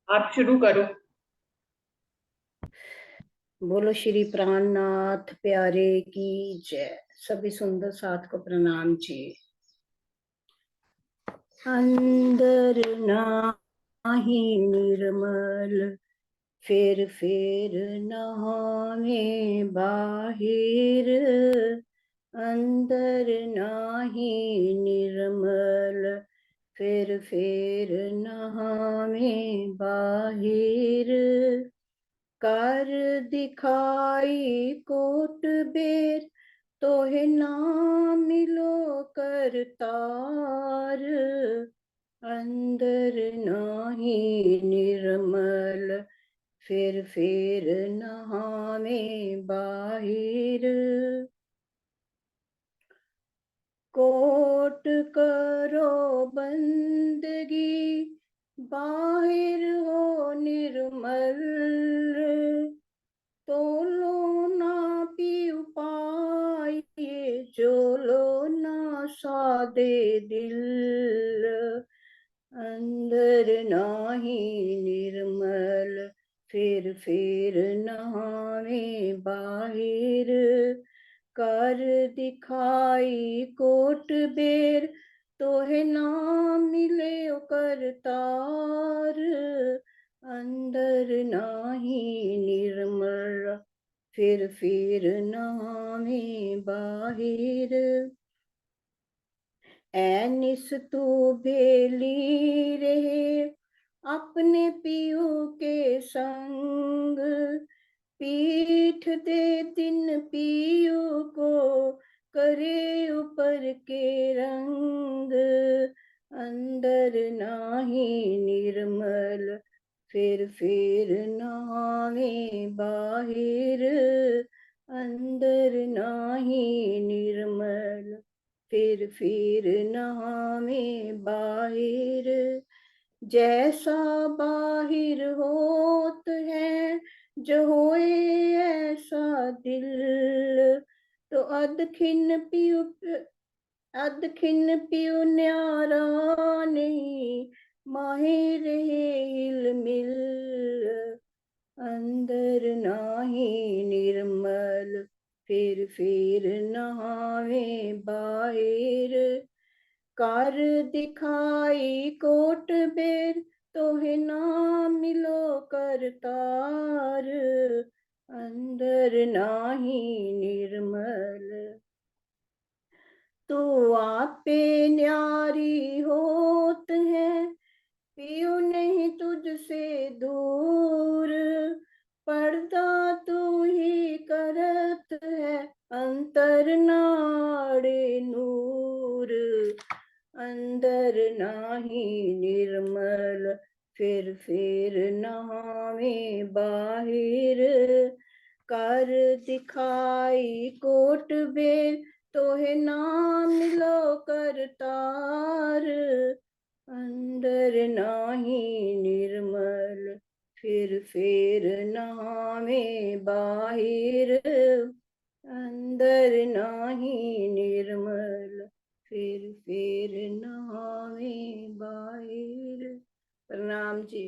आप शुरू करो। बोलो श्री प्राणनाथ प्यारे की जय। सभी सुंदर साथ को प्रणाम जी। अंदर नाही निर्मल फिर नहावे बाहिर। अंदर नाही निर्मल फिर नहावे बाहिर। कर दिखाई कोट बेर तोहे ना मिलो करतार। अंदर नाही निर्मल फिर नहावे बाहिर। कोट करो बंदगी बाहिर हो निर्मल। तोलो ना पीऊ पाए जो लो ना सादे दिल। अंदर नाही निर्मल फिर नहावे बाहिर। कर दिखाई कोट बेर तोहे ना मिले करतार। अंदर नाही निर्मल फिर नहावे बाहिर। ऐनिस तू बेली रहे अपने पियो के संग। पीठ दे तिन पियो को करे ऊपर के रंग। अंदर नाही निर्मल फिर नहावे बाहिर। अंदर नाही निर्मल फिर नहावे बाहिर। जैसा बाहिर होत है जो होए ऐसा दिल। तो अदखिन पियो न्यारा नहीं माहिर हिल मिल। अंदर नाही निर्मल फिर नहावे बाहिर। कर दिखाई कोट बेर तोहे ना मिलो करतार। अंदर नाही निर्मल तू आपे न्यारी होत है पियो नहीं तुझसे दूर। पर्दा तू ही करत है अंतर नाड़े नूर। अंदर नाही निर्मल फिर नहावे बाहिर। कर दिखाई कोट बेर तोहे ना मिलो करतार। अंदर नाही निर्मल फिर नहावे बाहिर। अंदर नाही निर्मल फिर नहावे बाहिर। प्रणाम जी।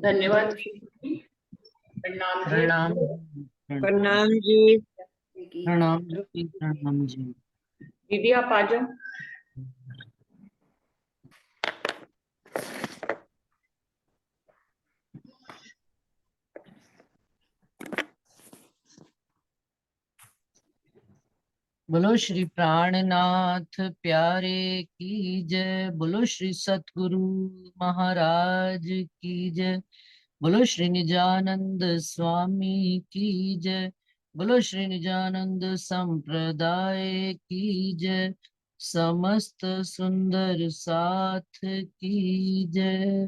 धन्यवाद। प्रणाम जी। प्रणाम प्रणाम जी। प्रणाम जी प्रणाम जी। दीदी आप आ जाओ। बोलो श्री प्राणनाथ प्यारे की जय। बोलो श्री सतगुरु महाराज की जय। बोलो श्री निजानंद स्वामी की जय। बोलो श्री निजानंद संप्रदाय की जय। समस्त सुंदर साथ की जय।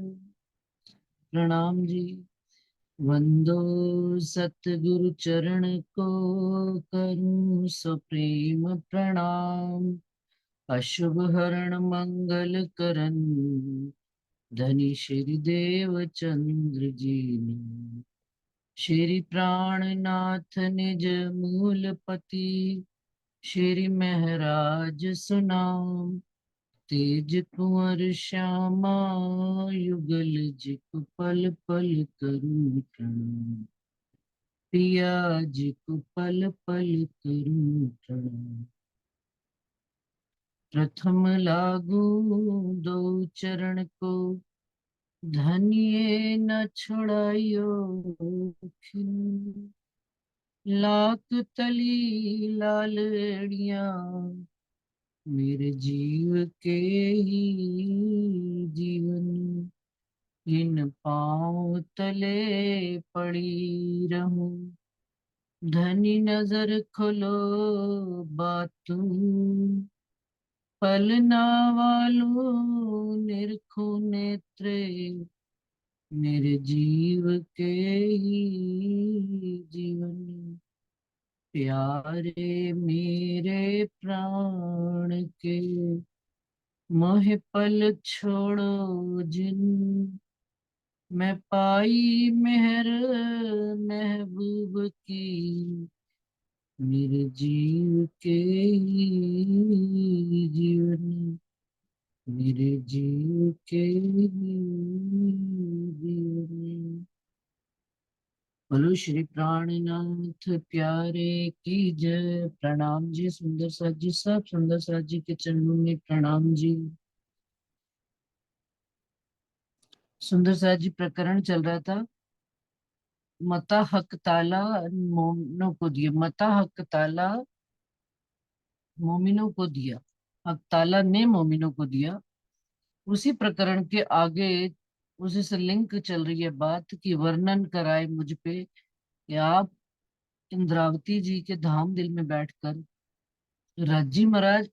प्रणाम जी। वंदो सतगुरु चरण को करूं सप्रेम प्रणाम। अशुभ हरण मंगल करन धनी श्री देव चंद्र जी ने। श्री प्राणनाथ निज मूलपति श्री महराज सुनाम, तेज कुंवर श्यामा युगल जिक पल पल करूं प्रणाम, पिया जिक पल पल करूं प्रणाम। प्रथम लागू दो चरण को, धनिये न छुड़ाइयो खिन, लाख तली लालड़ियां मेरे जीव के ही जीवन, इन पाँव तले पड़ी रहूं, धनी नजर खोलो बातू, पलना वालों निरखो नेत्रे मेरे जीव के ही जीवन, प्यारे मेरे प्राण के मोह पल छोड़ो जिन, मैं पाई मेहर महबूब की मेरे जीव के ही जीवन, मेरे जीव के ही जीवन। बोलो श्री प्राणनाथ प्यारे की जय। प्रणाम जी सुंदर साथ जी, सब सुंदर साथ जी के चरणों में प्रणाम जी। सुंदर साथ जी प्रकरण चल रहा था, मता हक ताला मोमिनों को दिया, मता हक ताला मोमिनों को दिया, हक ताला ने मोमिनों को दिया। उसी प्रकरण के आगे उसी से लिंक चल रही है बात कि वर्णन कराए मुझ पे कि आप इंद्रावती जी के धाम दिल में बैठकर राजी महाराज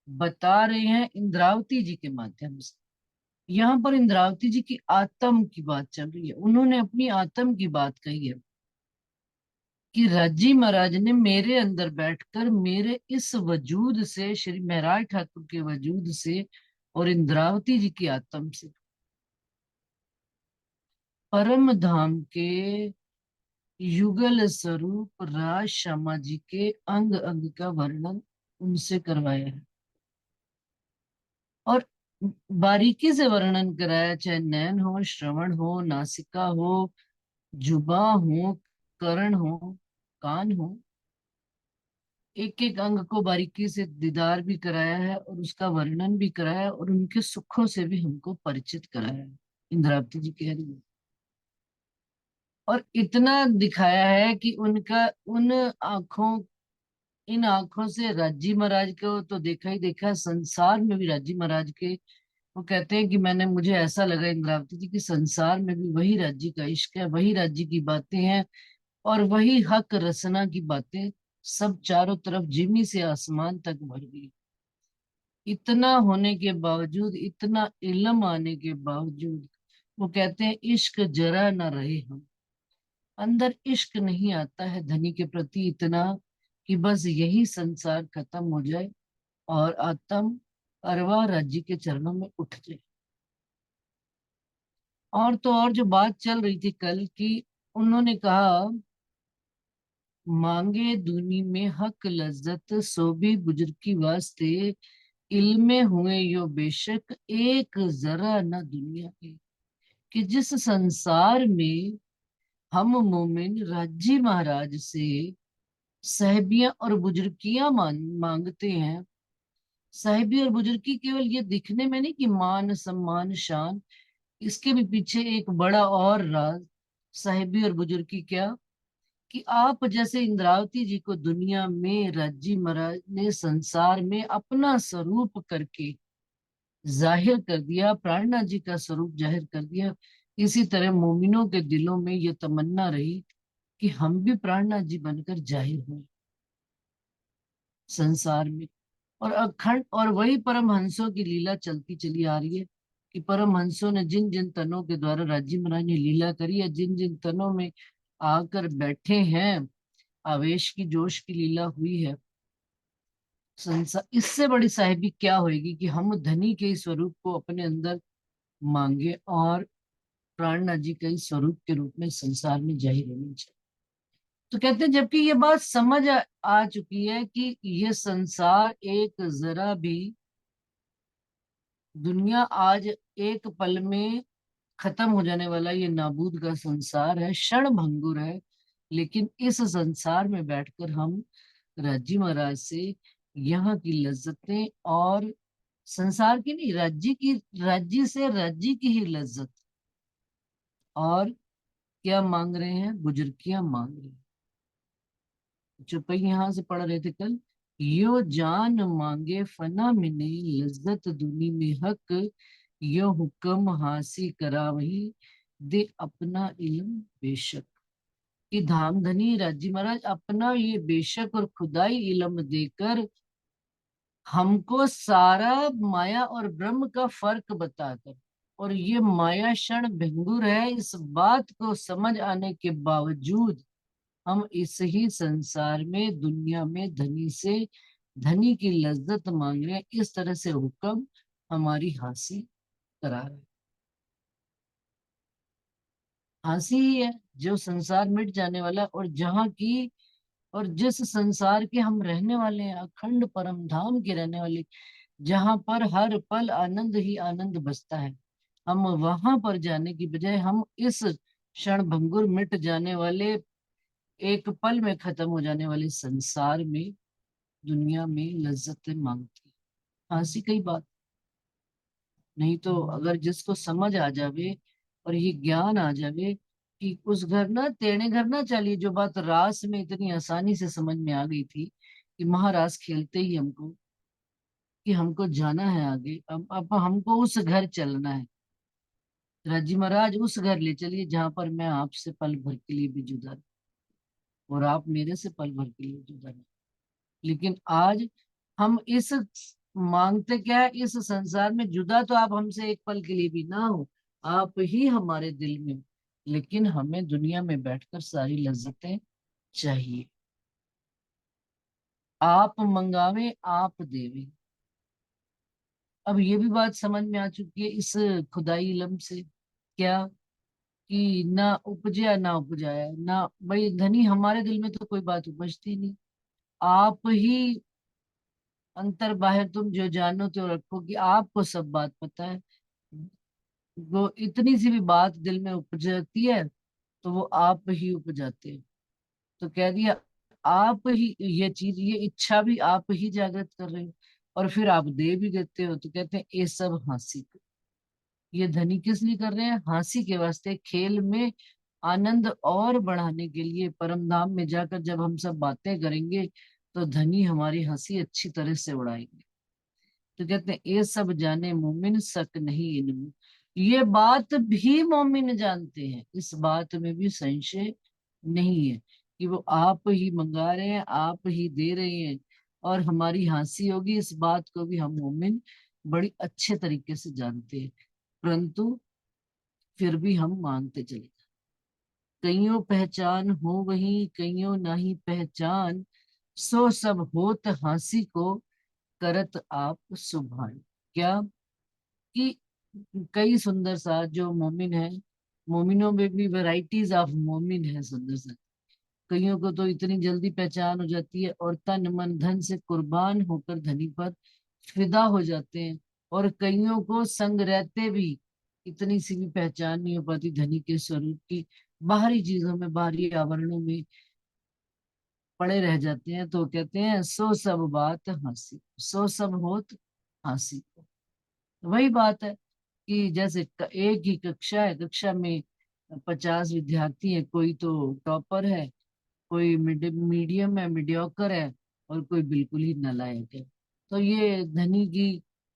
बता रहे हैं इंद्रावती जी के माध्यम से। यहाँ पर इंद्रावती जी की आत्म की बात चल रही है, उन्होंने अपनी आत्म की बात कही है कि राजी महाराज ने मेरे अंदर बैठकर मेरे इस वजूद से, श्री महराज ठाकुर के वजूद से और इंद्रावती जी की आत्म से परम धाम के युगल स्वरूप राज श्यामा जी के अंग अंग का वर्णन उनसे करवाया है और बारीकी से वर्णन कराया, चाहे नयन हो, श्रवण हो, नासिका हो, जुबा हो, करण हो, कान हो, एक एक अंग को बारीकी से दीदार भी कराया है और उसका वर्णन भी कराया है और उनके सुखों से भी हमको परिचित कराया है। इंद्रावती जी कह रही है और इतना दिखाया है कि उनका उन आंखों इन आंखों से राजी महाराज को तो देखा ही देखा, संसार में भी राजी महाराज के वो कहते हैं कि मैंने, मुझे ऐसा लगा इंद्रावती जी की संसार में भी वही राज्य का इश्क है, वही राज्य की बातें हैं और वही हक रसना की बातें सब चारों तरफ जिमी से आसमान तक भर गई। इतना होने के बावजूद, इतना इल्म आने के बावजूद वो कहते हैं इश्क जरा ना रहे, हम अंदर इश्क नहीं आता है धनी के प्रति इतना कि बस यही संसार खत्म हो जाए और आत्म अरवा राज्य के चरणों में उठ जाए। और तो और जो बात चल रही थी कल की, उन्होंने कहा मांगे दुनी में हक लज्जत सो भी बुजुर्ग की वास्ते, इल्मे हुए यो बेशक एक जरा न दुनिया के। कि जिस संसार में हम मोमिन राज्जी महाराज से साहिबियां और बुजुर्गियां मांगते हैं, साहिबी और बुजुर्गी केवल ये दिखने में नहीं कि मान सम्मान शान, इसके भी पीछे एक बड़ा और राज साहिबी और बुजुर्गी क्या, कि आप जैसे इंद्रावती जी को दुनिया में राज्जी महाराज ने संसार में अपना स्वरूप करके जाहिर कर दिया, प्राणनाथ जी का स्वरूप जाहिर कर दिया, इसी तरह मोमिनों के दिलों में ये तमन्ना रही कि हम भी प्राणनाथ जी बनकर जाहिर हों संसार में। और अखंड और वही परमहंसों की लीला चलती चली आ रही है कि परमहंसों ने जिन जिन तनों के द्वारा राज्य महाराज ने लीला करी है, जिन जिन तनों में आकर बैठे हैं, आवेश की जोश की लीला हुई है संसार, इससे बड़ी साहिबी क्या होगी कि हम धनी के इस स्वरूप को अपने अंदर मांगे और प्राणनाथ जी के इस स्वरूप के रूप में संसार में जाहिर होनी चाहिए। तो कहते हैं जबकि ये बात समझ आ चुकी है कि ये संसार एक जरा भी, दुनिया आज एक पल में खत्म हो जाने वाला ये नाबूद का संसार है, क्षण भंगुर है, लेकिन इस संसार में बैठकर हम राज्य महाराज से यहाँ की लज्जतें और संसार की नहीं, राज्य से राज्य की ही लज्जत और क्या मांग रहे हैं, बुजुर्गियां मांग रहे हैं। चुपई यहाँ से पढ़ रहे थे कल, यो जान मांगे फना मिने लज्जत दुनी में हक, यो हुक्म हासिल करा वही दे अपना इल्म बेशक। कि धामधनी राज्य महाराज अपना ये बेशक और खुदाई इल्म देकर हमको सारा माया और ब्रह्म का फर्क बताकर, और ये माया क्षण भंगुर है, इस बात को समझ आने के बावजूद हम इस ही संसार में, दुनिया में धनी से धनी की लज्जत मांग रहे हैं। इस तरह से हुक्म हमारी हासिल करा रहे हैं। हंसी ही है जो संसार मिट जाने वाला, और जहाँ की और जिस संसार के हम रहने वाले हैं, अखंड परम धाम के रहने वाले, जहाँ पर हर पल आनंद ही आनंद बसता है, हम वहां पर जाने की बजाय हम इस क्षण भंगुर मिट जाने वाले, एक पल में खत्म हो जाने वाले संसार में, दुनिया में लज्जतें मांगते हैं। हंसी कई बात नहीं, तो अगर जिसको समझ आ जावे और ये ज्ञान आ जावे कि उस घर ना तेणे घर ना चलिए, जो बात रास में इतनी आसानी से समझ में आ गई थी कि महारास खेलते ही हमको कि हमको जाना है आगे, अब हमको उस घर चलना है। राजी महाराज उस घर ले चलिए जहां पर मैं आपसे पल भर के लिए भी जुदा नहीं, और आप मेरे से पल भर के लिए जुदा नहीं। लेकिन आज हम इस मांगते क्या है, इस संसार में जुदा तो आप हमसे एक पल के लिए भी ना हो, आप ही हमारे दिल में, लेकिन हमें दुनिया में बैठकर सारी लज्जतें चाहिए। आप मंगावे आप देवे। अब ये भी बात समझ में आ चुकी है इस खुदाई इल्म से, क्या कि ना उपजा ना उपजाया ना, भाई धनी हमारे दिल में तो कोई बात उपजती नहीं, आप ही अंतर बाहर तुम जो जानो तो रखो, कि आपको सब बात पता है। वो इतनी सी भी बात दिल में उपजती है तो वो आप ही उपजाते हो। तो कह दिया आप ही ये चीज, ये इच्छा भी आप ही जागृत कर रहे हो, और फिर आप दे भी देते हो। तो कहते हैं ये सब हंसी को, ये धनी किस लिए कर रहे हैं, हंसी के वास्ते, खेल में आनंद और बढ़ाने के लिए। परम धाम में जाकर जब हम सब बातें करेंगे तो धनी हमारी हंसी अच्छी तरह से उड़ाएंगे। तो कहते हैं ये सब जाने मोमिन शक नहीं इनमें। ये बात भी मोमिन जानते हैं, इस बात में भी संशय नहीं है कि वो आप ही मंगा रहे हैं, आप ही दे रहे हैं, और हमारी हंसी होगी, इस बात को भी हम मोमिन बड़ी अच्छे तरीके से जानते हैं। परंतु फिर भी हम मांगते चले जाते। कईयों पहचान हो वही कईयों नहीं पहचान, सो सब होत हंसी को करत आप सुभान। क्या कि कई सुंदर सा जो मोमिन है, मोमिनों में भी वैरायटीज ऑफ मोमिन है सुंदर सा। कईयों को तो इतनी जल्दी पहचान हो जाती है और तन मन धन से कुर्बान होकर धनी पर फिदा हो जाते हैं, और कईयों को संग रहते भी इतनी सी भी पहचान नहीं हो पाती धनी के स्वरूप की, बाहरी चीजों में, बाहरी आवरणों में पड़े रह जाते हैं। तो कहते हैं सो सब बात हंसी, सो सब होत हंसी। वही बात है कि जैसे एक ही कक्षा है, कक्षा में 50 विद्यार्थी है, कोई तो टॉपर है, कोई मीडियम है, मीडियोकर है, और कोई बिल्कुल ही नालायक है। तो ये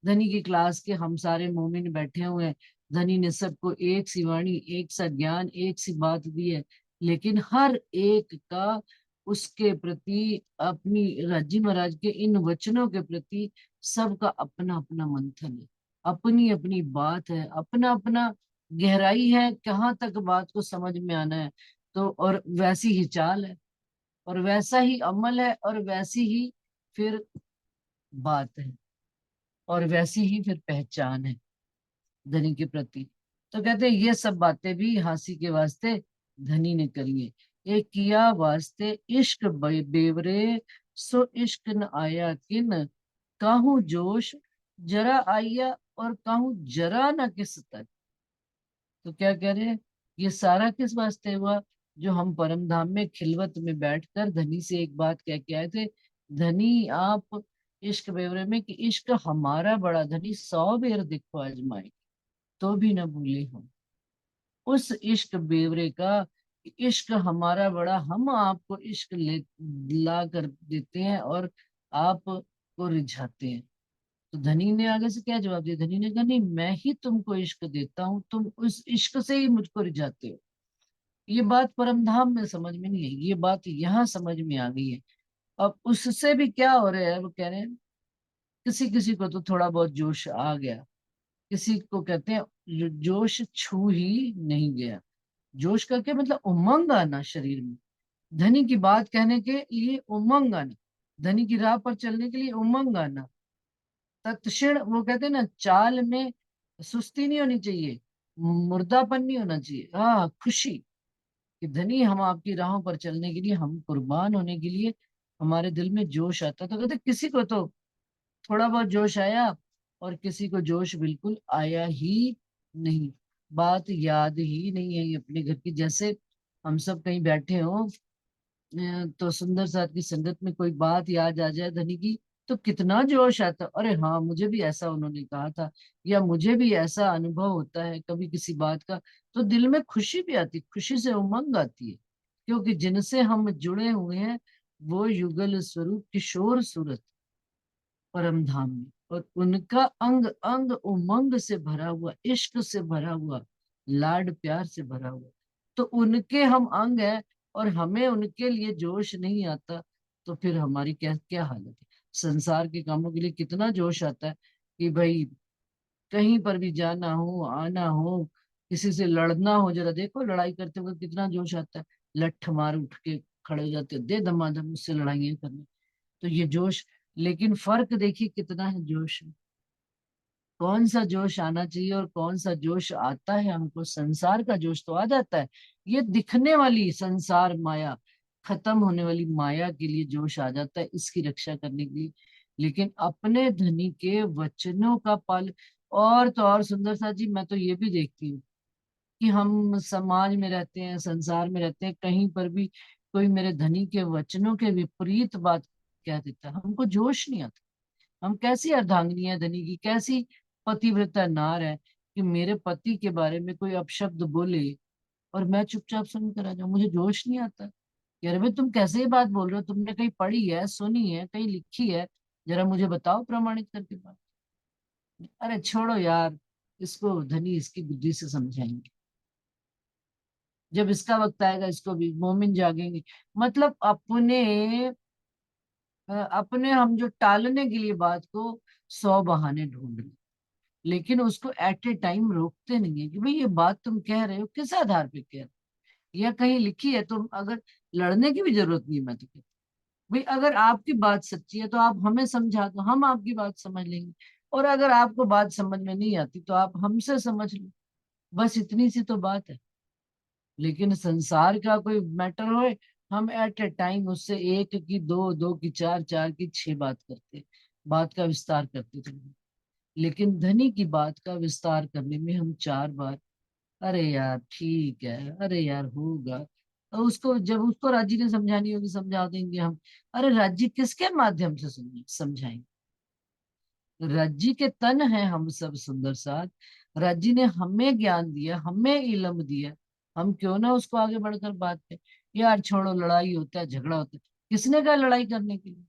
धनी की क्लास के हम सारे मोमिन बैठे हुए हैं। धनी ने सबको एक सी वाणी, एक सा ज्ञान, एक सी बात दी है, लेकिन हर एक का उसके प्रति, अपनी राज्य महाराज के इन वचनों के प्रति सबका अपना अपना मंथन है, अपनी अपनी बात है, अपना अपना गहराई है, कहाँ तक बात को समझ में आना है। तो और वैसी ही चाल है, और वैसा ही अमल है, और वैसी ही फिर बात है, और वैसी ही फिर पहचान है धनी के प्रति। तो कहते हैं ये सब बातें भी हंसी के वास्ते धनी ने करी है। एक किया वास्ते इश्क बेवरे, सो इश्क न आया किन, काहू जोश जरा आया और काहू जरा न किस तक। तो क्या कह रहे हैं, ये सारा किस वास्ते हुआ, जो हम परम धाम में खिलवत में बैठकर धनी से एक बात कह के आए थे, धनी आप इश्क बेवरे में कि इश्क हमारा बड़ा, धनी 100 बेर देखो आजमाए तो भी न भूले हम। उस इश्क बेवरे का, इश्क हमारा बड़ा, हम आपको इश्क ले ला कर देते हैं और आपको रिझाते हैं। तो धनी ने आगे से क्या जवाब दिया, धनी ने कहा नहीं, मैं ही तुमको इश्क देता हूँ, तुम उस इश्क से ही मुझको रिझाते हो। ये बात परमधाम में समझ में नहीं आई, ये बात यहाँ समझ में आ गई है। अब उससे भी क्या हो रहा है, वो कह रहे हैं किसी किसी को तो थोड़ा बहुत जोश आ गया, किसी को कहते हैं जोश छू ही नहीं गया। जोश का क्या मतलब, उमंग आना शरीर में, धनी की बात कहने के लिए उमंग आना, धनी की राह पर चलने के लिए उमंग आना। तत्क्षण वो कहते हैं ना, चाल में सुस्ती नहीं होनी चाहिए, मुर्दापन नहीं होना चाहिए, हाँ खुशी कि धनी हम आपकी राहों पर चलने के लिए, हम कुर्बान होने के लिए, हमारे दिल में जोश आता। तो कहते किसी को तो थोड़ा बहुत जोश आया और किसी को जोश बिल्कुल आया ही नहीं। बात याद ही नहीं है ये अपने घर की, जैसे हम सब कहीं बैठे हो तो सुंदर साथ की संगत में कोई बात याद आ जाए धनी की, तो कितना जोश आता, अरे हाँ मुझे भी ऐसा उन्होंने कहा था, या मुझे भी ऐसा अनुभव होता है कभी किसी बात का। तो दिल में खुशी भी आती, खुशी से उमंग आती है, क्योंकि जिनसे हम जुड़े हुए हैं वो युगल स्वरूप किशोर सूरत परम धाम में, और उनका अंग अंग उमंग से भरा हुआ, इश्क से भरा हुआ, लाड प्यार से भरा हुआ। तो उनके हम अंग है और हमें उनके लिए जोश नहीं आता, तो फिर हमारी क्या क्या हालत है। संसार के कामों के लिए कितना जोश आता है कि भाई कहीं पर भी जाना हो, आना हो, किसी से लड़ना हो, जरा देखो लड़ाई करते हुए कितना जोश आता है, लठ मार उठ के खड़े हो जाते, दे दमादम उससे लड़ाइयाँ करने। तो ये जोश, लेकिन फर्क देखिए कितना है जोश में। कौन सा जोश आना चाहिए और कौन सा जोश आता है हमको, संसार का जोश तो आ जाता है, ये दिखने वाली संसार माया, खत्म होने वाली माया के लिए जोश आ जाता है, इसकी रक्षा करने के लिए। लेकिन अपने धनी के वचनों का पाल, और तो और सुंदर सा जी, मैं तो ये भी देखती हूँ कि हम समाज में रहते हैं, संसार में रहते हैं, कहीं पर भी कोई मेरे धनी के वचनों के विपरीत बात कह देता है, हमको जोश नहीं आता। हम कैसी अर्धांगिनी है धनी की, कैसी पतिव्रता नार है कि मेरे पति के बारे में कोई अपशब्द बोले और मैं चुपचाप सुन कर आ जाऊं, मुझे जोश नहीं आता। यार भाई तुम कैसे ये बात बोल रहे हो, तुमने कहीं पढ़ी है, सुनी है, कहीं लिखी है, जरा मुझे बताओ प्रमाणित करके बात। अरे छोड़ो यार, इसको धनी इसकी बुद्धि से समझाएंगे, जब इसका वक्त आएगा इसको भी मोमिन जागेंगे। मतलब अपने हम जो टालने के लिए बात को 100 बहाने ढूंढ रहे, लेकिन उसको एट ए टाइम रोकते नहीं है कि भाई ये बात तुम कह रहे हो किस आधार पे कह रहे हो, या कहीं लिखी है, तो अगर लड़ने की भी जरूरत नहीं है, मैं तो कहता हूं, भाई अगर आपकी बात सच्ची है तो आप हमें समझा दो, हम आपकी बात समझ लेंगे, और अगर आपको बात समझ में नहीं आती तो आप हमसे समझ लो, बस इतनी सी तो बात है। लेकिन संसार का कोई मैटर होए, हम एट ए टाइम उससे एक की दो, दो की चार, चार की छह बात करते, बात का विस्तार करते थे। लेकिन धनी की बात का विस्तार करने में हम 4 बार, अरे यार ठीक है, अरे यार होगा, तो उसको जब उसको राज्य ने समझानी होगी समझा देंगे हम। अरे राज्य किसके माध्यम से समझाएंगे, राज्य के तन है हम सब सुंदर साथ, राज्य ने हमें ज्ञान दिया, हमें इल्म दिया, हम क्यों ना उसको आगे बढ़कर बात करें। यार छोड़ो, लड़ाई होता है, झगड़ा होता है, किसने कहा लड़ाई करने के लिए,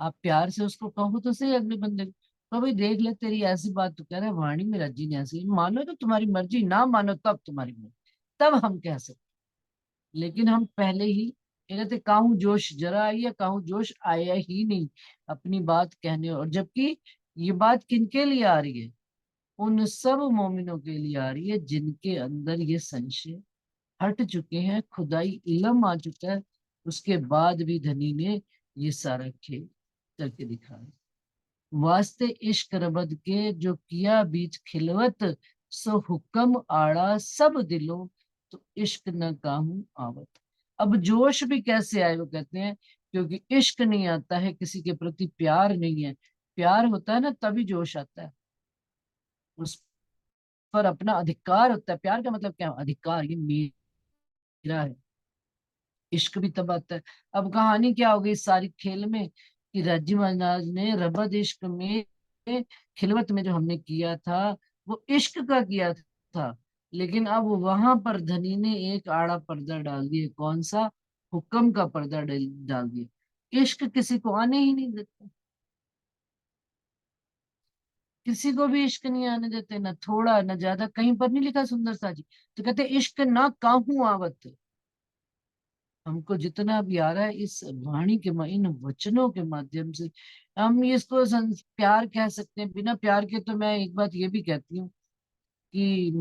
आप प्यार से उसको कहो तो सही, अगले बंदे को तो भाई देख ले, तेरी ऐसी बात तो कह रहा है वाणी में रजी ने ऐसी, मानो तो तुम्हारी मर्जी, ना मानो तब तुम्हारी मर्जी, तब हम कह सकते। लेकिन हम पहले ही ये कहते काहू जोश जरा आई है, काहू जोश आया ही नहीं अपनी बात कहने। और जबकि ये बात किनके लिए आ रही है, उन सब मोमिनों के लिए आ रही है जिनके अंदर ये संशय हट चुके हैं, खुदाई इल्म आ चुका है, उसके बाद भी धनी ने ये सारा खेल करके दिखाया। वास्ते इश्क रबद के जो किया बीच खिलवत, सो हुक्म आड़ा सब दिलों। तो इश्क न काहूं आवत। अब जोश भी कैसे आए, वो कहते हैं क्योंकि इश्क नहीं आता है, किसी के प्रति प्यार नहीं है। प्यार होता है ना तभी जोश आता है, उस पर अपना अधिकार होता है। प्यार का मतलब क्या है? अधिकार, ये मेरा है। इश्क भी तब आता है। अब कहानी क्या हो गई इस सारी खेल में कि राजी महाराज ने रबद इश्क में, खिलवत में जो हमने किया था वो इश्क का किया था, लेकिन अब वहां पर धनी ने एक आड़ा पर्दा डाल दिया। कौन सा? हुक्म का पर्दा डाल दिया। इश्क किसी को आने ही नहीं देता, किसी को भी इश्क नहीं आने देते, ना थोड़ा ना ज्यादा। कहीं पर नहीं लिखा सुंदर सा जी, तो कहते इश्क ना काहू आवत। हमको जितना भी आ रहा है इस वाणी के इन वचनों के माध्यम से हम इसको प्यार कह सकते हैं। बिना प्यार के तो मैं एक बात ये भी कहती हूँ कि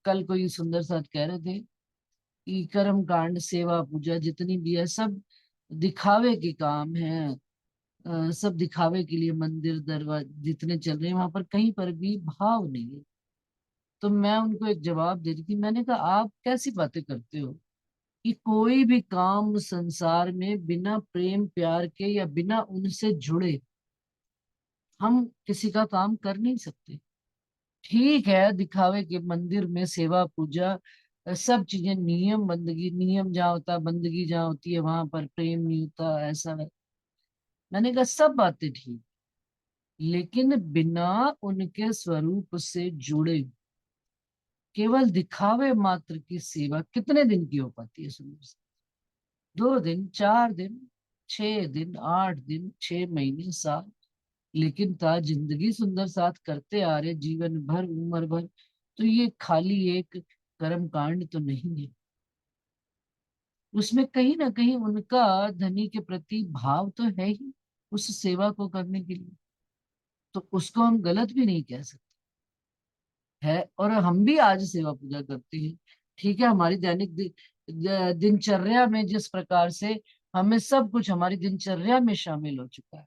कल कोई सुंदर साथ कह रहे थे कि कर्म कांड सेवा पूजा जितनी भी है सब दिखावे के काम है। सब दिखावे के लिए मंदिर दरवाजे जितने चल रहे हैं वहां पर कहीं पर भी भाव नहीं है। तो मैं उनको एक जवाब दे रही थी, मैंने कहा आप कैसी बातें करते हो कि कोई भी काम संसार में बिना प्रेम प्यार के या बिना उनसे जुड़े हम किसी का काम कर नहीं सकते। ठीक है, दिखावे के मंदिर में सेवा पूजा सब चीजें नियम बंदगी, नियम जहाँ होता है बंदगी जहाँ होती है वहां पर प्रेम नहीं होता, ऐसा है। मैंने कहा सब बातें ठीक, लेकिन बिना उनके स्वरूप से जुड़े केवल दिखावे मात्र की सेवा कितने दिन की हो पाती है सुंदर से? 2 दिन, 4 दिन, 6 दिन, 8 दिन, 6 महीने, साल, लेकिन ता जिंदगी सुंदर साथ करते आ रहे जीवन भर उम्र भर, तो ये खाली एक कर्म कांड तो नहीं है। उसमें कहीं ना कहीं उनका धनी के प्रति भाव तो है ही, उस सेवा को करने के लिए। तो उसको हम गलत भी नहीं कह सकते है। और हम भी आज सेवा पूजा करते हैं, ठीक है। हमारी दैनिक दिनचर्या में जिस प्रकार से हमें सब कुछ हमारी दिनचर्या में शामिल हो चुका है,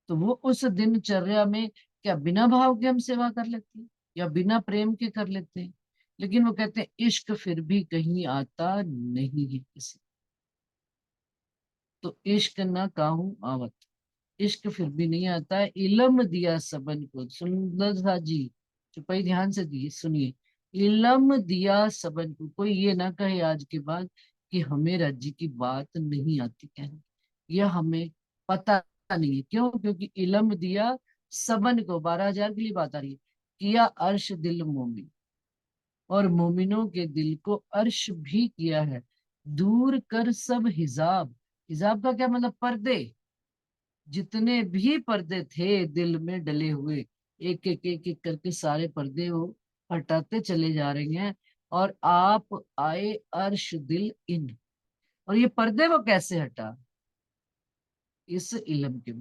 तो वो उस दिनचर्या में क्या बिना भाव के हम सेवा कर लेते हैं या बिना प्रेम के कर लेते हैं? लेकिन वो कहते हैं इश्क फिर भी कहीं आता नहीं है किसी। तो इश्क ना काहू आवत, इश्क फिर भी नहीं आता है। इलम दिया सबन को, सुंदर सा जी चुपाई ध्यान से दिए सुनिए। इलम दिया सबन को, कोई ये ना कहे आज के बाद कि हमें राज्य की बात नहीं आती कहने, यह हमें पता नहीं है। क्यों? क्योंकि इलम दिया सबन को, 12,000 के लिए बात आ रही है। किया अर्श दिल मोमिन, और मोमिनों के दिल को अर्श भी किया है। दूर कर सब हिजाब, हिजाब का क्या मतलब? पर्दे, जितने भी पर्दे थे दिल में डले हुए, एक एक करके सारे पर्दे वो हटाते चले जा रहे हैं। और आप आए अर्श दिल इन, और ये पर्दे वो कैसे हटा? इस इल्म के।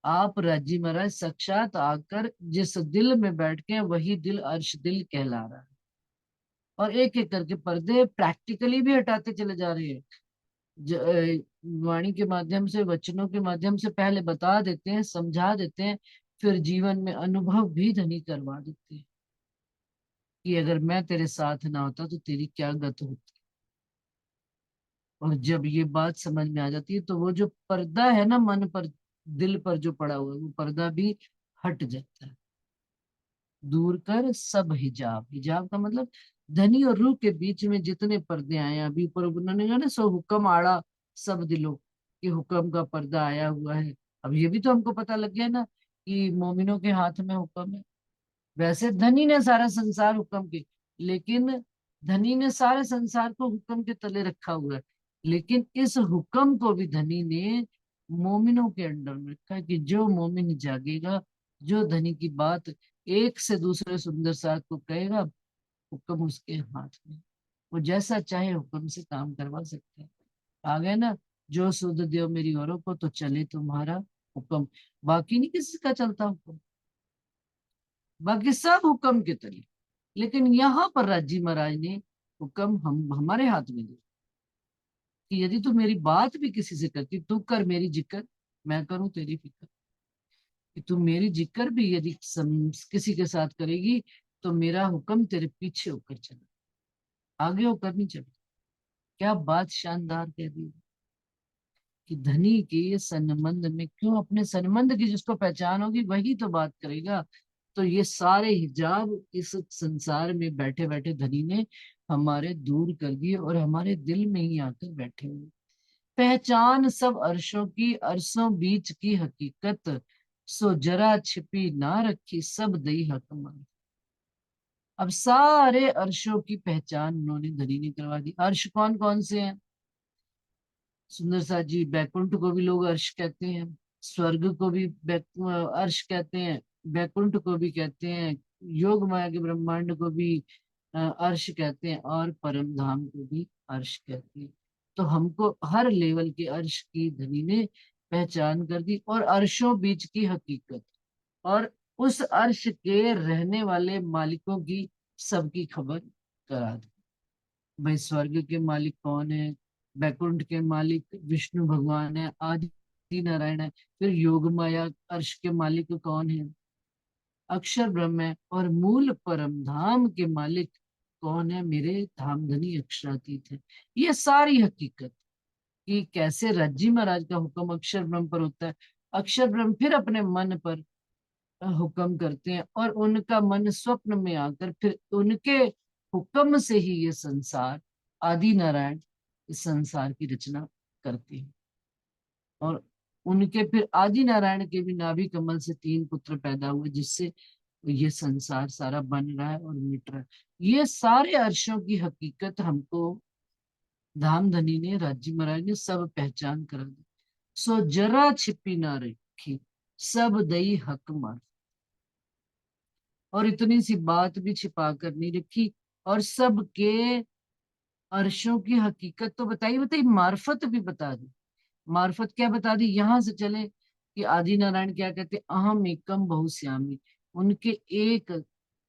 आप राजी महाराज साक्षात आकर जिस दिल में बैठ के वही दिल अर्श दिल कहला रहा है। और एक एक करके पर्दे प्रैक्टिकली भी हटाते चले जा रहे हैं। वाणी के माध्यम से, वचनों के माध्यम से पहले बता देते हैं, समझा देते हैं, फिर जीवन में अनुभव भी धनी करवा देते हैं कि अगर मैं तेरे साथ ना होता तो तेरी क्या गत होती। और जब ये बात समझ में आ जाती है तो वो जो पर्दा है ना मन पर, दिल पर जो पड़ा हुआ है, वो पर्दा भी हट जाता है। दूर कर सब हिजाब, हिजाब का मतलब धनी और रूह के बीच में जितने पर्दे आए हैं। अभी ऊपर उन्होंने कहा ना सो हुक्म आड़ा सब दिलों, कि हुक्म का पर्दा आया हुआ है। अब ये भी तो हमको पता लग गया ना कि मोमिनों के हाथ में हुक्म है। वैसे धनी ने सारा संसार हुक्म के, लेकिन धनी ने सारे संसार को हुक्म के तले रखा हुआ है, लेकिन इस हुक्म को भी धनी ने मोमिनों के अंडर में रखा है कि जो मोमिन जागेगा, जो धनी की बात एक से दूसरे सुंदर साथ को कहेगा, हुक्म उसके हाथ में, वो जैसा चाहे हुक्म से काम करवा सकते हैं। आ गए ना, जो सुध दियो मेरी औरों को तो चले तुम्हारा हुक्म। बाकी नहीं किसी का चलता हुक्म, बाकी सब हुक्म के तले। लेकिन यहाँ पर राजी महाराज ने हुक्म हम हमारे हाथ में दिया कि यदि तू मेरी बात भी किसी से करती, तू कर मेरी जिक्र, मैं करूं तेरी फिक्र। कि तू मेरी जिक्र भी यदि किसी के साथ करेगी तो मेरा हुक्म तेरे पीछे होकर चला। आगे वो करनी चाहिए। क्या बात शानदार कह दी कि धनी के संबंध में क्यों, अपने संबंध की जिसको पहचान होगी वही तो बात करेगा। तो ये सारे हिजाब इस संसार में बैठे बैठे धनी ने हमारे दूर कर दिए और हमारे दिल में ही आकर बैठे हुए। पहचान सब अर्शों की, अरसों बीच की हकीकत, सो जरा छिपी ना रखी, सब दई हक मान। अब सारे अर्शों की पहचान उन्होंने धनी ने करवा दी। अर्श कौन कौन से हैं? सुंदर साथ जी, बैकुंठ को भी लोग अर्श कहते हैं, स्वर्ग को भी अर्श कहते हैं, बैकुंठ को भी कहते हैं, योग माया के ब्रह्मांड को भी अर्श कहते हैं, और परम धाम को भी अर्श कहते हैं। तो हमको हर लेवल के अर्श की धनी ने पहचान कर दी, और अर्शों बीच की हकीकत, और उस अर्श के रहने वाले मालिकों की सबकी खबर करा दी। भाई स्वर्ग के मालिक कौन है, बैकुंठ के मालिक विष्णु भगवान है, आदि नारायण है। फिर योग माया अर्श के मालिक कौन है? अक्षर ब्रह्म है। और मूल परम धाम के मालिक कौन है? मेरे धामधनी अक्षरातीत है। ये सारी हकीकत कि कैसे रज्जी महाराज का हुक्म अक्षर ब्रह्म पर होता है, अक्षर ब्रह्म फिर अपने मन पर हुक्म करते हैं, और उनका मन स्वप्न में आकर फिर उनके हुक्म से ही ये संसार, आदि नारायण इस संसार की रचना करते हैं। और उनके फिर आदि नारायण के भी नाभि कमल से 3 पुत्र पैदा हुए, जिससे ये संसार सारा बन रहा है और मिट रहा है। ये सारे अर्शों की हकीकत हमको धामधनी ने, राज्य महाराज ने सब पहचान करा दी। सो जरा छिपी ना रखी, सब दई हक मार। और इतनी सी बात भी छिपा कर नहीं रखी, और सबके अर्शों की हकीकत तो बताई बताई, मार्फत भी बता दी। मार्फत क्या बता दी? यहां से चले कि आदि नारायण क्या कहते? अहम एकम बहुश्यामी। उनके एक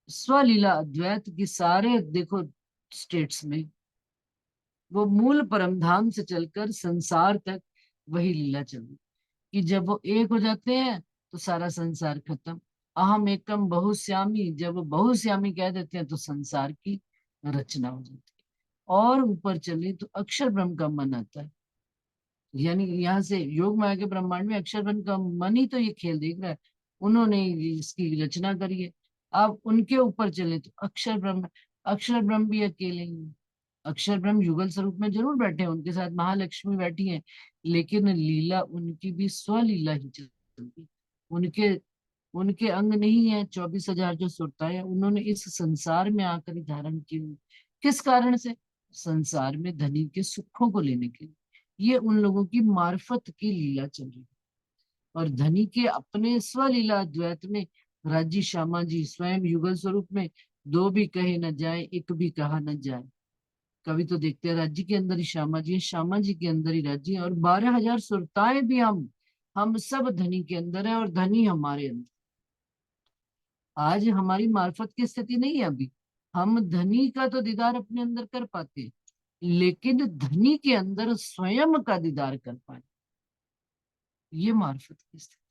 स्वलीला अद्वैत की सारे देखो स्टेट्स में, वो मूल परमधाम से चलकर संसार तक वही लीला चल रही कि जब वो एक हो जाते हैं तो सारा संसार खत्म। अहम एकम बहुश्यामी, जब वो बहुश्यामी कह देते हैं तो संसार की रचना हो जाती है। और ऊपर चले तो अक्षर ब्रह्म का मन आता है, यानी यहाँ से योग माया के ब्रह्मांड में अक्षर ब्रह्म का मन ही तो ये खेल देख रहा है। उन्होंने इसकी रचना करी है। अब उनके ऊपर चले तो अक्षर ब्रह्म, अक्षर ब्रह्म भी अकेले ही हैं। अक्षर ब्रह्म युगल स्वरूप में जरूर बैठे हैं, उनके साथ महालक्ष्मी बैठी हैं, लेकिन लीला उनकी भी स्वलीला ही चलती है। उनके उनके अंग नहीं है 24,000 जो सुरताएं, उन्होंने इस संसार में आकर ही धारण की हुई। किस कारण से? संसार में धनी के सुखों को लेने के लिए। ये उन लोगों की मार्फत की लीला चल रही है। और धनी के अपने स्वलीला द्वैत में राज्य श्यामा जी स्वयं युगल स्वरूप में, दो भी कहे न जाए, एक भी कहा न जाए। कभी तो देखते हैं राज्य के अंदर ही श्यामा जी है, श्यामा जी के अंदर ही राज्य है, और 12,000 सुरताएं भी हम सब धनी के अंदर है, और धनी हमारे अंदर। आज हमारी मार्फत की स्थिति नहीं है अभी, हम धनी का तो दीदार अपने अंदर कर पाते हैं, लेकिन धनी के अंदर स्वयं का दीदार कर पाए, ये मार्फत की स्थिति।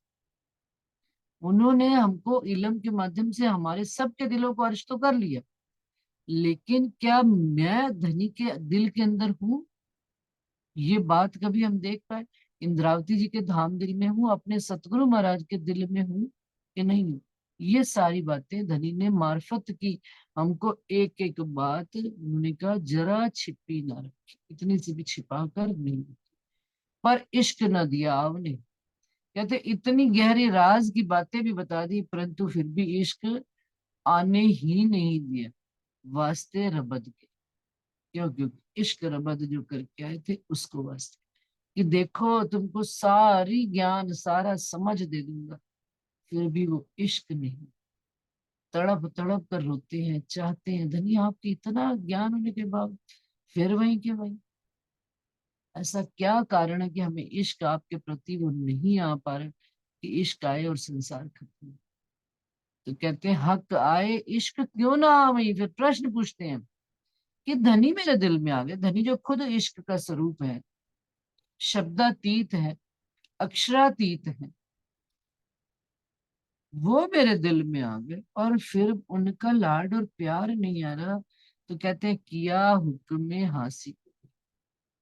उन्होंने हमको इल्म के माध्यम से हमारे सबके दिलों को अर्श तो कर लिया, लेकिन क्या मैं धनी के दिल के अंदर हूं? ये बात कभी हम देख पाए? इंद्रावती जी के धाम दिल में हूँ, अपने सतगुरु महाराज के दिल में हूँ कि नहीं हूँ? ये सारी बातें धनी ने मार्फत की हमको एक एक बात, उन्होंने कहा जरा छिपी ना रखी, इतनी सी भी छिपा कर नहीं रखी। पर इश्क न दिया आपने, कहते इतनी गहरी राज की बातें भी बता दी, परंतु फिर भी इश्क आने ही नहीं दिया वास्ते रबद के। क्यों? क्योंकि इश्क रबद जो करके आए थे उसको वास्ते, कि देखो तुमको सारी ज्ञान सारा समझ दे दूंगा, फिर भी वो इश्क नहीं। तड़प तड़प कर रोते हैं, चाहते हैं धनी आपके इतना ज्ञान होने के बाद फिर वहीं के वहीं। ऐसा क्या कारण है कि हमें इश्क आपके प्रति वो नहीं आ पा रहा कि इश्क आए और संसार खत्म हो? तो कहते हैं हक आए इश्क क्यों ना आवे। फिर प्रश्न पूछते हैं कि धनी मेरे दिल में आ गए, धनी जो खुद इश्क का स्वरूप है, शब्दातीत है, अक्षरातीत है, वो मेरे दिल में आ गए और फिर उनका लाड और प्यार नहीं आ रहा। तो कहते हैं किया हुक्म हासिल,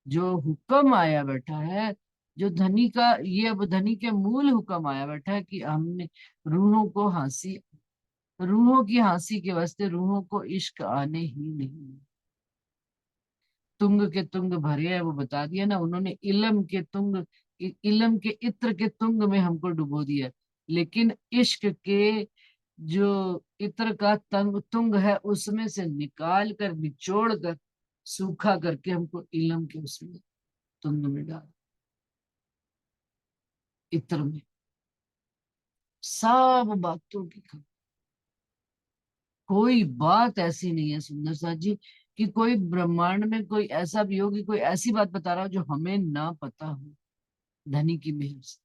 जो हुक्म आया बैठा है, जो धनी का, ये अब धनी के मूल हुक्म आया बैठा है कि हमने रूहों को हंसी, रूहों की हंसी के वास्ते रूहों को इश्क आने ही नहीं। तुंग के तुंग भरे है, वो बता दिया ना उन्होंने, इलम के तुंग, इलम के इत्र के तुंग में हमको डुबो दिया, लेकिन इश्क के जो इत्र का तंग तुंग है उसमें से निकाल कर, निचोड़ कर, सूखा करके हमको इलम के उसमें तुंग में डाल, इत्र में सब बातों की खबर। कोई बात ऐसी नहीं है सुंदर साथ जी कि कोई ब्रह्मांड में कोई ऐसा भी हो कि कोई ऐसी बात बता रहा हो जो हमें ना पता हो, धनी की मेहर से।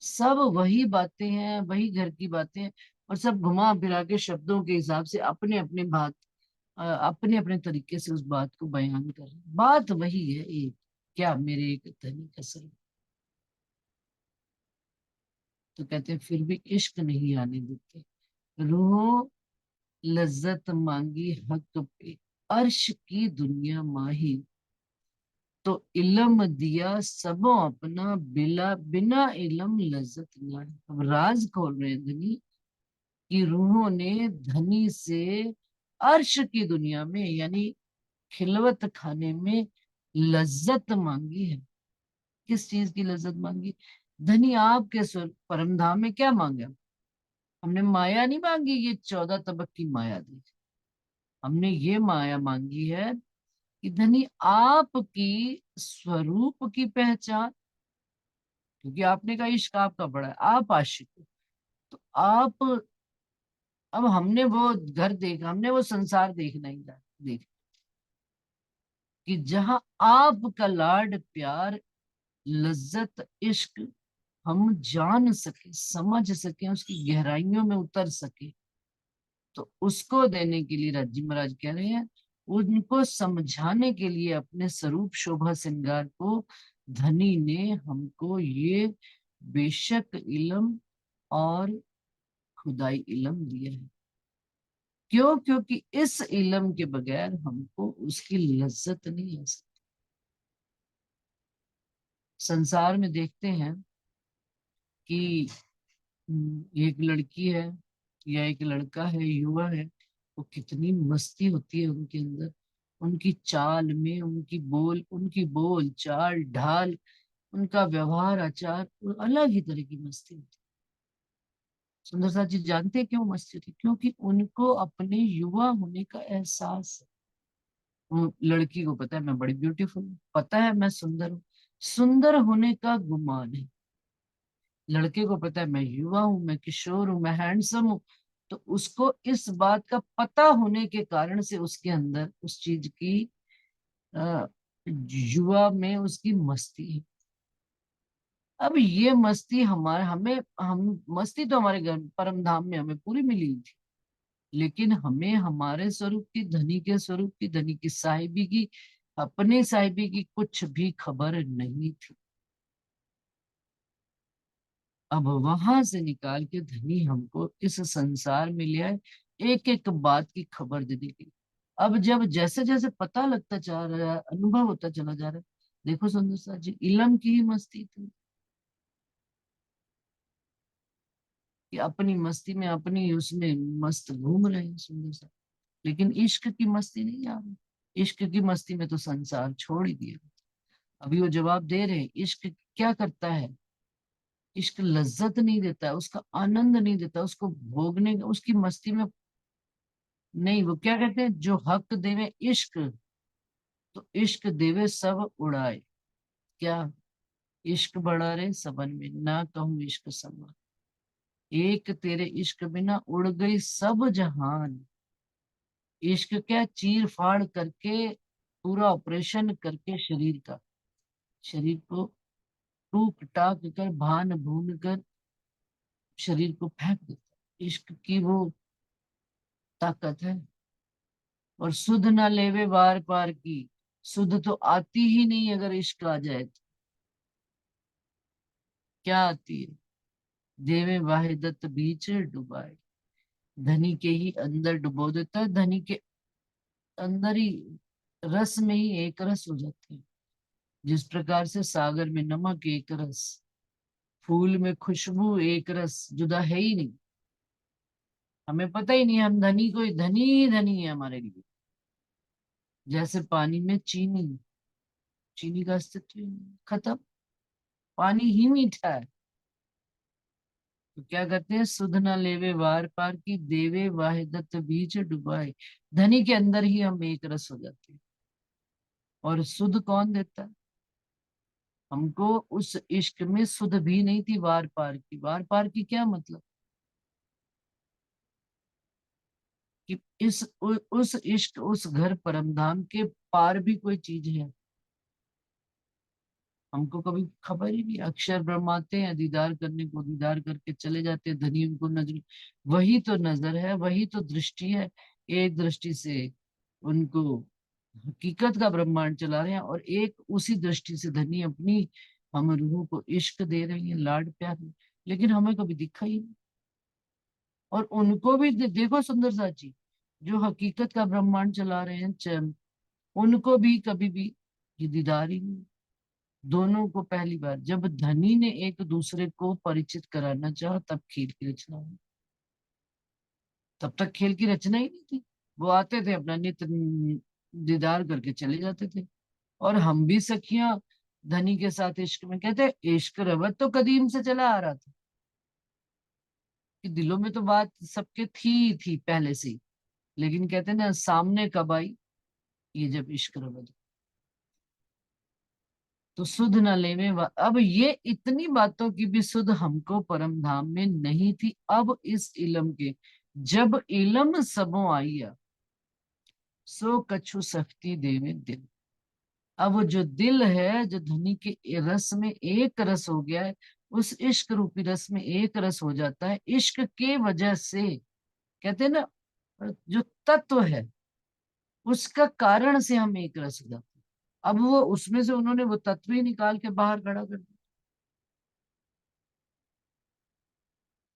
सब वही बातें हैं, वही घर की बातें हैं, और सब घुमा फिरा के शब्दों के हिसाब से अपने अपने बात, अपने अपने तरीके से उस बात को बयान कर रहे हैं। बात वही है एक, क्या मेरे एक धनी का सर। तो कहते हैं फिर भी इश्क नहीं आने देते, रूहों लज्जत मांगी हक पे, अर्श की दुनिया माही, तो इलम दिया सबों अपना, बिला बिना इलम लज्जत ना। अब राज खोल रहे हैं धनी कि रूहों ने धनी से अर्श की दुनिया में, यानी खिलवत खाने में लज्जत मांगी है। किस चीज की लज्जत मांगी? धनी आपके परम धाम में क्या मांगा? हमने माया नहीं मांगी, ये 14 तबक की माया दी, हमने ये माया मांगी है कि धनी आपकी स्वरूप की पहचान, क्योंकि आपने कहा इश्क आपका बड़ा है, आप आशिक हो, तो आप, अब हमने वो घर देखा, हमने वो संसार देखना ही था, देख कि जहां आपका लाड प्यार लज्जत इश्क हम जान सके, समझ सके, उसकी गहराइयों में उतर सके, तो उसको देने के लिए राजी महाराज कह रहे हैं, उनको समझाने के लिए अपने स्वरूप शोभा श्रृंगार को धनी ने हमको ये बेशक इलम और खुदाई इलम दिया है। क्यों? क्योंकि इस इलम के बगैर हमको उसकी लज्जत नहीं आ सकती। संसार में देखते हैं कि एक लड़की है या एक लड़का है, युवा है, वो कितनी मस्ती होती है उनके अंदर, उनकी चाल में, उनकी बोल चाल ढाल, उनका व्यवहार आचार, वो अलग ही तरह की मस्ती होती है। सुंदर साथ जी जानते हैं क्यों मस्ती होती? क्योंकि उनको अपने युवा होने का एहसास है। वो लड़की को पता है मैं बड़ी ब्यूटीफुल हूँ, पता है मैं सुंदर हूँ, सुंदर होने का गुमान है। लड़के को पता है मैं युवा हूं, मैं किशोर हूं, मैं हैंडसम हूं, तो उसको इस बात का पता होने के कारण से उसके अंदर उस चीज की, अ, युवा में उसकी मस्ती है। अब ये मस्ती हमारे, हमें, हम मस्ती तो हमारे घर परम धाम में हमें पूरी मिली हुई थी, लेकिन हमें हमारे स्वरूप की, धनी के स्वरूप की, धनी की साहिबी की, अपने साहिबी की कुछ भी खबर नहीं थी। अब वहां से निकाल के धनी हमको इस संसार में ले आए, एक एक बात की खबर देने की। अब जब जैसे जैसे पता लगता जा रहा है, अनुभव होता चला जा रहा है, देखो सुंदर साथ जी, इलम की ही मस्ती थी कि अपनी मस्ती में, अपनी उसमें मस्त घूम रहे हैं सुंदर सा, लेकिन इश्क की मस्ती नहीं आ रही। इश्क की मस्ती में तो संसार छोड़ ही दिया। अभी वो जवाब दे रहे हैं, इश्क क्या करता है? इश्क लज्जत नहीं देता है, उसका आनंद नहीं देता, उसको भोगने, उसकी मस्ती में नहीं। वो क्या कहते हैं, जो हक देवे इश्क, तो इश्क देवे सब उड़ाए। क्या? इश्क बढ़ा रे सबन में, ना कहूँ इश्क समा, एक तेरे इश्क बिना उड़ गई सब जहान। इश्क क्या, चीर फाड़ करके, पूरा ऑपरेशन करके शरीर का, शरीर को टूक टाक कर, भान भून कर शरीर को फेंक देता। इश्क की वो ताकत है। और सुध ना लेवे वार पार की, सुध तो आती ही नहीं अगर इश्क आ जाए तो। क्या आती है? देवे वाहिदत बीच डुबाए, धनी के ही अंदर डुबो देता है, धनी के अंदर ही रस में ही एक रस हो जाते हैं। जिस प्रकार से सागर में नमक एक रस, फूल में खुशबू एक रस, जुदा है ही नहीं। हमें पता ही नहीं, हम धनी कोई धनी ही धनी है हमारे लिए। जैसे पानी में चीनी, चीनी का अस्तित्व ही नहीं, खत्म। पानी ही मीठा है। तो क्या करते हैं, सुध न लेवे वार पार की, देवे वाहिदत बीच डुबाए। धनी के अंदर ही हम एक रस हो जाते हैं। और सुध कौन देता है हमको? उस इश्क में सुध भी नहीं थी वार पार की। वार पार की क्या मतलब? कि उस इश्क, उस घर परम धाम के पार भी कोई चीज है हमको कभी खबर ही नहीं। अक्षर ब्रह्माते हैं दीदार करने को, दीदार करके चले जाते हैं। धनी उनको नजर, वही तो नजर है, वही तो दृष्टि है। एक दृष्टि से उनको हकीकत का ब्रह्मांड चला रहे हैं, और एक उसी दृष्टि से धनी अपनी हम रूहों को इश्क दे रही है, लाड प्यार में। लेकिन हमें कभी दिखा ही नहीं। और उनको भी देखो सुंदर साची, जो हकीकत का ब्रह्मांड चला रहे हैं चंद, उनको भी कभी भी ये दीदार ही नहीं। दोनों को पहली बार जब धनी ने एक दूसरे को परिचित कराना चाहा, तब खेल की रचना हुई। तब तक खेल की रचना ही नहीं थी। वो आते थे अपना नित्य दीदार करके चले जाते थे। और हम भी सखियां धनी के साथ इश्क में, कहते इश्क रवत तो कदीम से चला आ रहा था, कि दिलों में तो बात सबके थी पहले से ही। लेकिन कहते ना, सामने कब आई? ये जब इश्क रवत। तो सुध न लेवे अब ये इतनी बातों की भी सुध हमको परम धाम में नहीं थी। अब इस इलम के, जब इलम सबो आइया, सो कछु सख्ती देवे दिल। अब वो जो दिल है, जो धनी के रस में एक रस हो गया है, उस इश्क रूपी रस में एक रस हो जाता है। इश्क के वजह से, कहते हैं ना, जो तत्व है उसका कारण से हम एक रस हो जाते हैं। अब वो उसमें से उन्होंने वो तत्व ही निकाल के बाहर खड़ा कर दिया।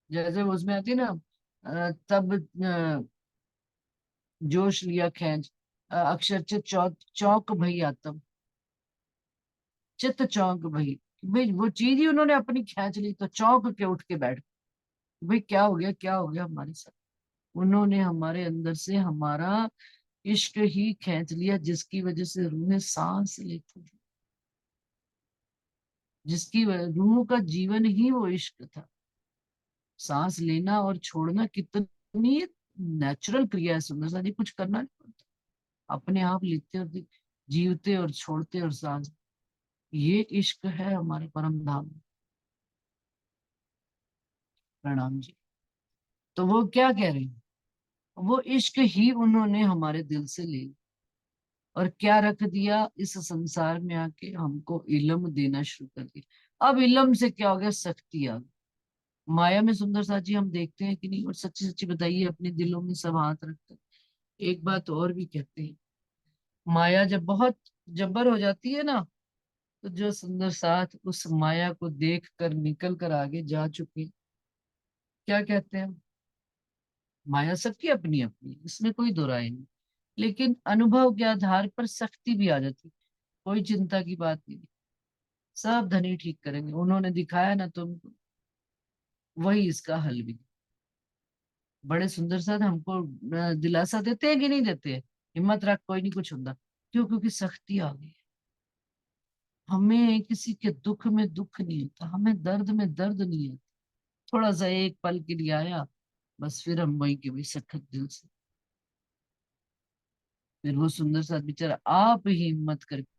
जैसे उसमें आती है ना, तब जोश लिया खैंच, अक्षर चौक चौक भई आतम, चित चौंक भई। भाई वो चीज ही उन्होंने अपनी खींच ली, तो चौंक के उठ के बैठ गए। भाई क्या हो गया, क्या हो गया हमारे साथ? उन्होंने हमारे अंदर से हमारा इश्क ही खींच लिया, जिसकी वजह से रूहें सांस लेती थी। रूह का जीवन ही वो इश्क था। सांस लेना और छोड़ना कितनी नेचुरल क्रिया है सुंदर सा जी, कुछ करना नहीं पड़ता। अपने आप लेते और जीवते और छोड़ते और सांस, ये इश्क है हमारे परम धाम में। प्रणाम जी। तो वो क्या कह रहे हैं, वो इश्क ही उन्होंने हमारे दिल से ले लिया, और क्या रख दिया, इस संसार में आके हमको इल्म देना शुरू कर दिया। अब इल्म से क्या हो गया, सख्ती आ गई। माया में सुंदर सा जी हम देखते हैं कि नहीं? और सच्ची सच्ची बताइए, अपने दिलों में सब हाथ रखकर एक बात और भी कहते हैं, माया जब बहुत जब्बर हो जाती है ना, तो जो सुंदर साथ उस माया को देख कर निकल कर आगे जा चुके, क्या कहते हैं, माया सबकी अपनी अपनी, इसमें कोई दो राय नहीं। लेकिन अनुभव के आधार पर सख्ती भी आ जाती, कोई चिंता की बात नहीं। सब धनी ठीक करेंगे, उन्होंने दिखाया ना तुमको, वही इसका हल भी। बड़े सुंदर साथ हमको दिलासा देते हैं कि नहीं देते हैं, हिम्मत रख, कोई नहीं कुछ होता। क्यों? क्योंकि सख्ती आ गई है। हमें किसी के दुख में दुख नहीं होता, हमें दर्द में दर्द नहीं होता। थोड़ा सा एक पल के लिए आया, बस फिर हम वही के वही सखत दिल से। फिर वो सुंदर साथ बेचारा आप ही हिम्मत करके